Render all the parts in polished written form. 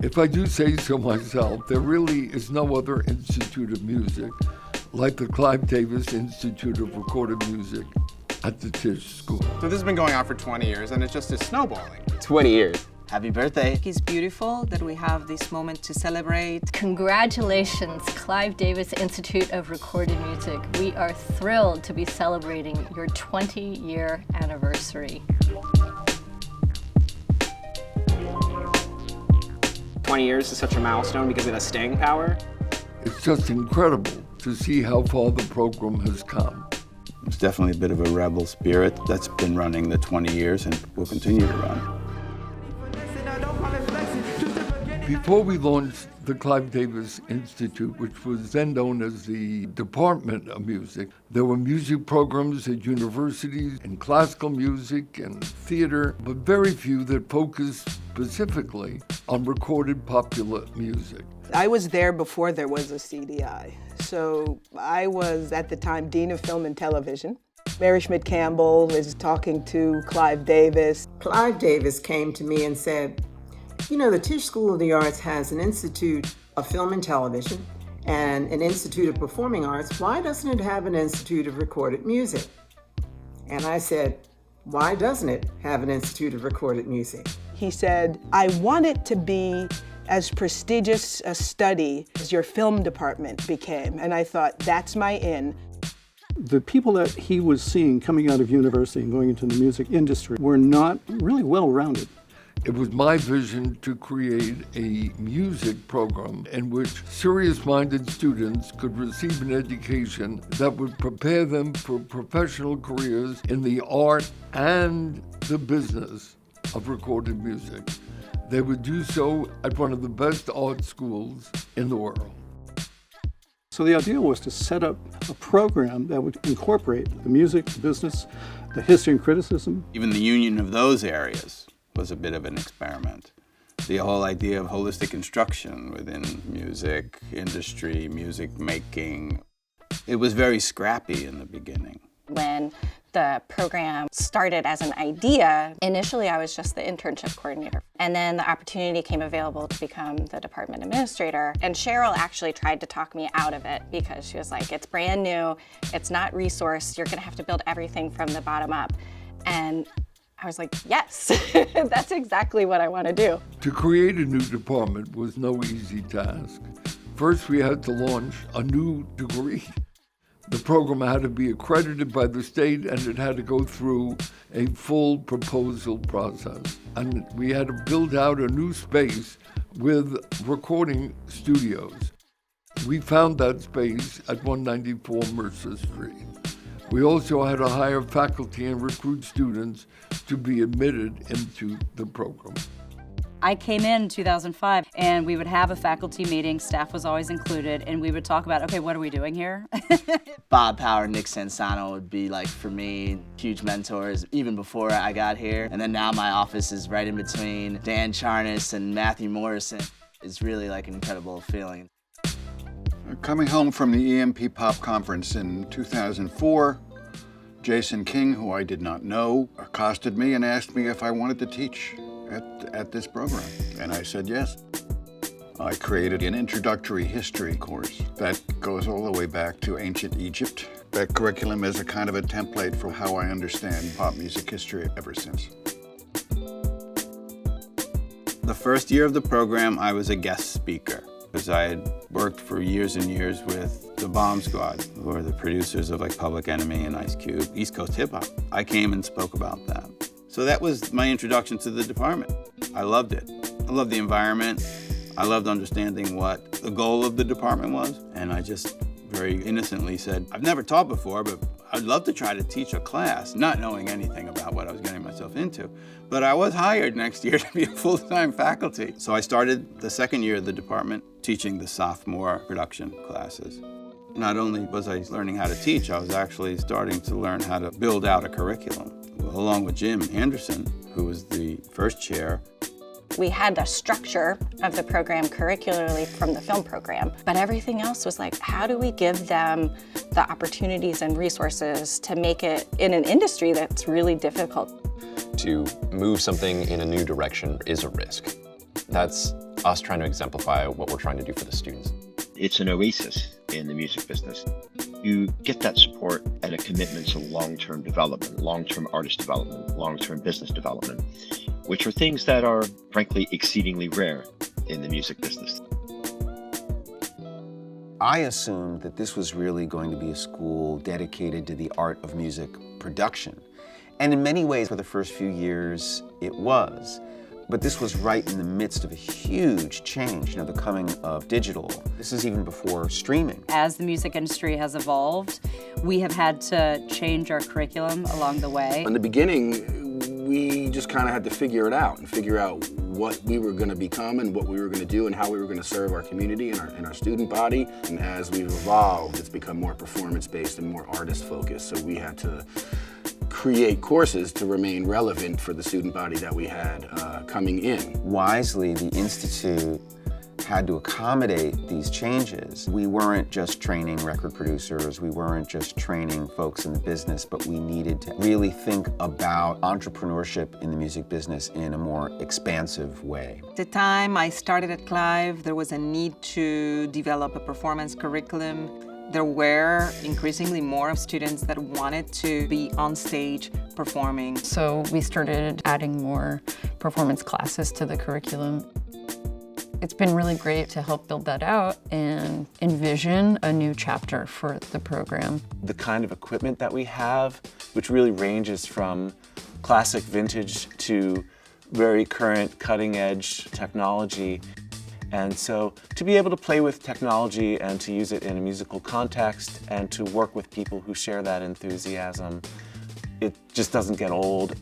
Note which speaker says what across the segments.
Speaker 1: If I do say so myself, there really is no other institute of music like the Clive Davis Institute of Recorded Music at the Tisch School.
Speaker 2: So this has been going on for 20 years, and it's just snowballing.
Speaker 3: 20 years. Happy birthday.
Speaker 4: It's beautiful that we have this moment to celebrate.
Speaker 5: Congratulations, Clive Davis Institute of Recorded Music. We are thrilled to be celebrating your 20-year anniversary.
Speaker 3: 20 years is such a milestone because of the staying power.
Speaker 1: It's just incredible to see how far the program has come.
Speaker 6: It's definitely a bit of a rebel spirit that's been running the 20 years and will continue to run.
Speaker 1: Before we launched the Clive Davis Institute, which was then known as the Department of Music, there were music programs at universities in classical music and theater, but very few that focused specifically on recorded popular music.
Speaker 4: I was there before there was a CDI. So I was, at the time, Dean of Film and Television. Mary Schmidt-Campbell is talking to Clive Davis.
Speaker 7: Clive Davis came to me and said, you know, the Tisch School of the Arts has an Institute of Film and Television and an Institute of Performing Arts. Why doesn't it have an Institute of Recorded Music? And I said, why doesn't it have an Institute of Recorded Music?
Speaker 4: He said, I want it to be as prestigious a study as your film department became. And I thought, that's my in.
Speaker 8: The people that he was seeing coming out of university and going into the music industry were not really well-rounded.
Speaker 1: It was my vision to create a music program in which serious-minded students could receive an education that would prepare them for professional careers in the art and the business of recorded music. They would do so at one of the best art schools in the world.
Speaker 8: So the idea was to set up a program that would incorporate the music, the business, the history and criticism.
Speaker 6: Even the union of those areas was a bit of an experiment. The whole idea of holistic instruction within music, industry, music making. It was very scrappy in the beginning.
Speaker 9: When the program started as an idea, initially I was just the internship coordinator. And then the opportunity came available to become the department administrator. And Cheryl actually tried to talk me out of it because she was like, it's brand new, it's not resourced, you're gonna have to build everything from the bottom up. And I was like, yes, that's exactly what I want to do.
Speaker 1: To create a new department was no easy task. First, we had to launch a new degree. The program had to be accredited by the state and it had to go through a full proposal process. And we had to build out a new space with recording studios. We found that space at 194 Mercer Street. We also had to hire faculty and recruit students to be admitted into the program.
Speaker 10: I came in 2005 and we would have a faculty meeting, staff was always included, and we would talk about, okay, what are we doing here?
Speaker 3: Bob Power, Nick Sansano would be like, for me, huge mentors even before I got here. And then now my office is right in between Dan Charnas and Matthew Morrison. It's really like an incredible feeling.
Speaker 11: Coming home from the EMP Pop Conference in 2004, Jason King, who I did not know, accosted me and asked me if I wanted to teach at this program, and I said yes. I created an introductory history course that goes all the way back to ancient Egypt. That curriculum is a kind of a template for how I understand pop music history ever since.
Speaker 6: The first year of the program, I was a guest speaker because I had worked for years and years with the Bomb Squad, who are the producers of like Public Enemy and Ice Cube, East Coast hip hop. I came and spoke about that. So that was my introduction to the department. I loved it. I loved the environment. I loved understanding what the goal of the department was. And I just very innocently said, I've never taught before, but I'd love to try to teach a class, not knowing anything about what I was getting myself into. But I was hired next year to be a full-time faculty. So I started the second year of the department teaching the sophomore production classes. Not only was I learning how to teach, I was actually starting to learn how to build out a curriculum, along with Jim Anderson, who was the first chair.
Speaker 9: We had the structure of the program curricularly from the film program, but everything else was like, how do we give them the opportunities and resources to make it in an industry that's really difficult?
Speaker 12: To move something in a new direction is a risk. That's us trying to exemplify what we're trying to do for the students.
Speaker 13: It's an oasis in the music business. You get that support and a commitment to long-term development, long-term artist development, long-term business development, which are things that are, frankly, exceedingly rare in the music business.
Speaker 14: I assumed that this was really going to be a school dedicated to the art of music production. And in many ways, for the first few years, it was. But this was right in the midst of a huge change, the coming of digital. This is even before streaming.
Speaker 10: As the music industry has evolved, we have had to change our curriculum along the way.
Speaker 15: In the beginning, we just kind of had to figure it out and figure out what we were going to become and what we were going to do and how we were going to serve our community and our student body. And as we've evolved, it's become more performance-based and more artist-focused. So we had to create courses to remain relevant for the student body that we had coming in.
Speaker 14: Wisely, the Institute had to accommodate these changes. We weren't just training record producers, we weren't just training folks in the business, but we needed to really think about entrepreneurship in the music business in a more expansive way.
Speaker 16: At the time I started at Clive, there was a need to develop a performance curriculum. There were increasingly more of students that wanted to be on stage performing.
Speaker 17: So we started adding more performance classes to the curriculum. It's been really great to help build that out and envision a new chapter for the program.
Speaker 18: The kind of equipment that we have, which really ranges from classic vintage to very current cutting-edge technology. And so to be able to play with technology and to use it in a musical context and to work with people who share that enthusiasm, it just doesn't get old.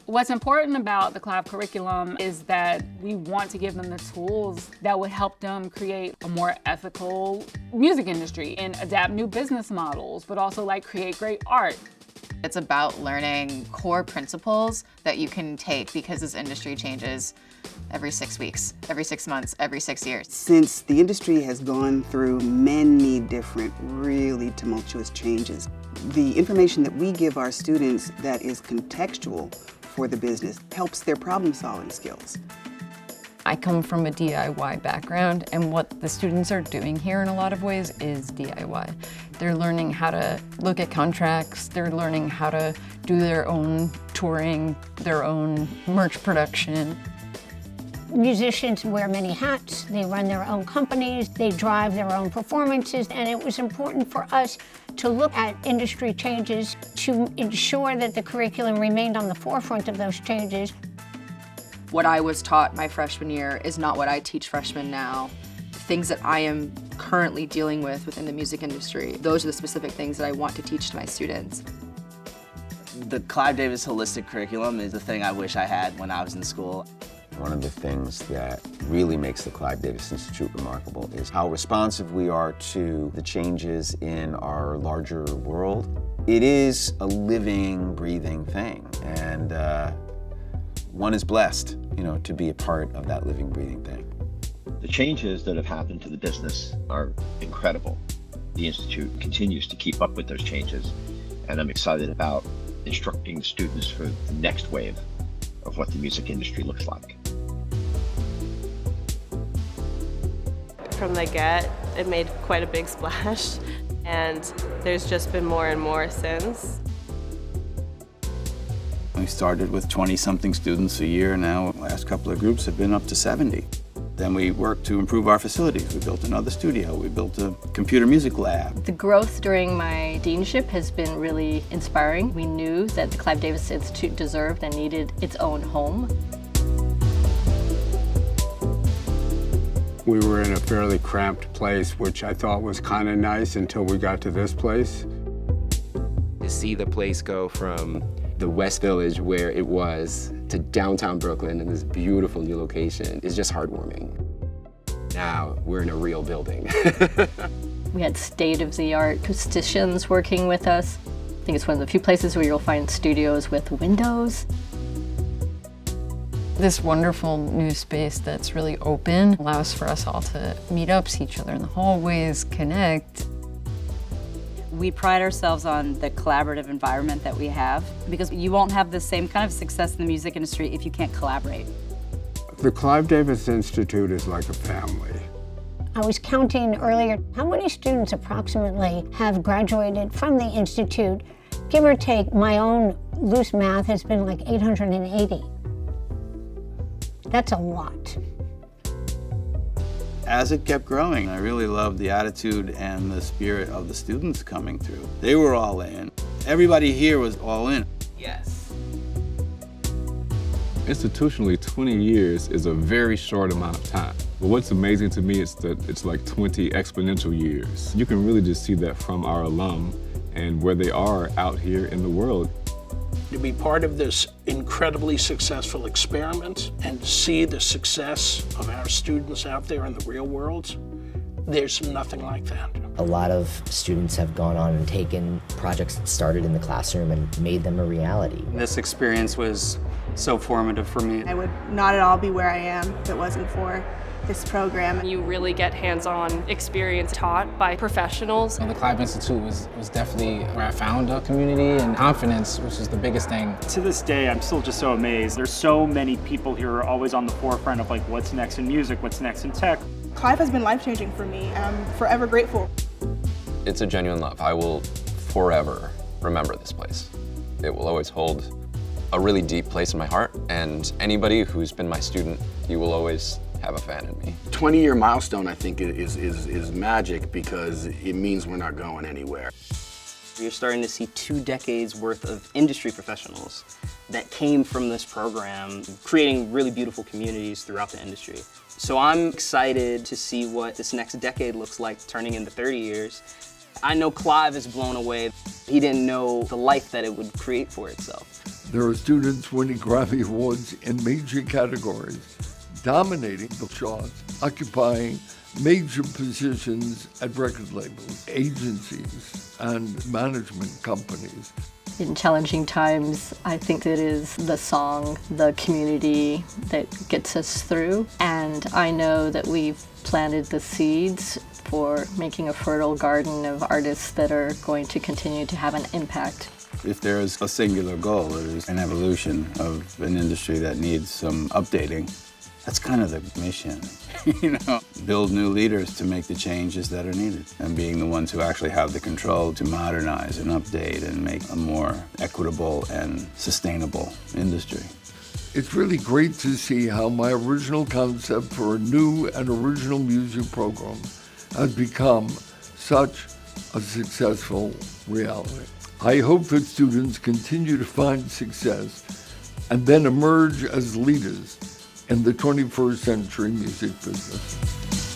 Speaker 19: What's important about the Clive curriculum is that we want to give them the tools that would help them create a more ethical music industry and adapt new business models, but also create great art.
Speaker 20: It's about learning core principles that you can take because this industry changes every 6 weeks, every 6 months, every 6 years.
Speaker 21: Since the industry has gone through many different really tumultuous changes, the information that we give our students that is contextual for the business helps their problem-solving skills.
Speaker 17: I come from a DIY background, and what the students are doing here in a lot of ways is DIY. They're learning how to look at contracts, they're learning how to do their own touring, their own merch production.
Speaker 22: Musicians wear many hats, they run their own companies, they drive their own performances, and it was important for us to look at industry changes to ensure that the curriculum remained on the forefront of those changes.
Speaker 23: What I was taught my freshman year is not what I teach freshmen now. The things that I am currently dealing with within the music industry, those are the specific things that I want to teach to my students.
Speaker 3: The Clive Davis holistic curriculum is the thing I wish I had when I was in school.
Speaker 14: One of the things that really makes the Clive Davis Institute remarkable is how responsive we are to the changes in our larger world. It is a living, breathing thing, and one is blessed, to be a part of that living, breathing thing.
Speaker 13: The changes that have happened to the business are incredible. The Institute continues to keep up with those changes, and I'm excited about instructing the students for the next wave of what the music industry looks like.
Speaker 24: From the get, it made quite a big splash, and there's just been more and more since.
Speaker 6: We started with 20-something students a year. Now, the last couple of groups have been up to 70. Then we worked to improve our facilities. We built another studio. We built a computer music lab.
Speaker 5: The growth during my deanship has been really inspiring. We knew that the Clive Davis Institute deserved and needed its own home.
Speaker 25: We were in a fairly cramped place, which I thought was kind of nice until we got to this place.
Speaker 26: To see the place go from the West Village where it was to downtown Brooklyn in this beautiful new location is just heartwarming. Now we're in a real building.
Speaker 5: We had state-of-the-art acousticians working with us. I think it's one of the few places where you'll find studios with windows.
Speaker 17: This wonderful new space that's really open allows for us all to meet up, see each other in the hallways, connect.
Speaker 10: We pride ourselves on the collaborative environment that we have because you won't have the same kind of success in the music industry if you can't collaborate.
Speaker 25: The Clive Davis Institute is like a family.
Speaker 22: I was counting earlier how many students approximately have graduated from the Institute. Give or take, my own loose math has been like 880. That's a lot.
Speaker 6: As it kept growing, I really loved the attitude and the spirit of the students coming through. They were all in. Everybody here was all in.
Speaker 1: Yes.
Speaker 2: Institutionally, 20 years is a very short amount of time. But what's amazing to me is that it's like 20 exponential years. You can really just see that from our alum and where they are out here in the world.
Speaker 4: To be part of this incredibly successful experiment and to see the success of our students out there in the real world, there's nothing like that.
Speaker 1: A lot of students have gone on and taken projects that started in the classroom and made them a reality.
Speaker 7: This experience was so formative for me.
Speaker 8: I would not at all be where I am if it wasn't for this program.
Speaker 11: You really get hands-on experience taught by professionals.
Speaker 27: The Clive Institute was definitely where I found a community and confidence, which is the biggest thing.
Speaker 28: To this day, I'm still just so amazed. There's so many people here who are always on the forefront of like what's next in music, what's next in tech.
Speaker 8: Clive has been life-changing for me, and I'm forever grateful.
Speaker 12: It's a genuine love. I will forever remember this place. It will always hold a really deep place in my heart, and anybody who's been my student, you will always have a fan in me.
Speaker 15: 20-year milestone, I think, is magic because it means we're not going anywhere.
Speaker 1: You're starting to see 2 decades worth of industry professionals that came from this program, creating really beautiful communities throughout the industry. So I'm excited to see what this next decade looks like, turning into 30 years. I know Clive is blown away. He didn't know the life that it would create for itself.
Speaker 29: There are students winning Grammy Awards in major categories, dominating the charts, occupying major positions at record labels, agencies, and management companies.
Speaker 5: In challenging times, I think it is the song, the community that gets us through. And I know that we've planted the seeds for making a fertile garden of artists that are going to continue to have an impact.
Speaker 6: If there is a singular goal, it is an evolution of an industry that needs some updating. That's kind of the mission, build new leaders to make the changes that are needed, and being the ones who actually have the control to modernize and update and make a more equitable and sustainable industry.
Speaker 29: It's really great to see how my original concept for a new and original music program has become such a successful reality. I hope that students continue to find success and then emerge as leaders in the 21st century music business.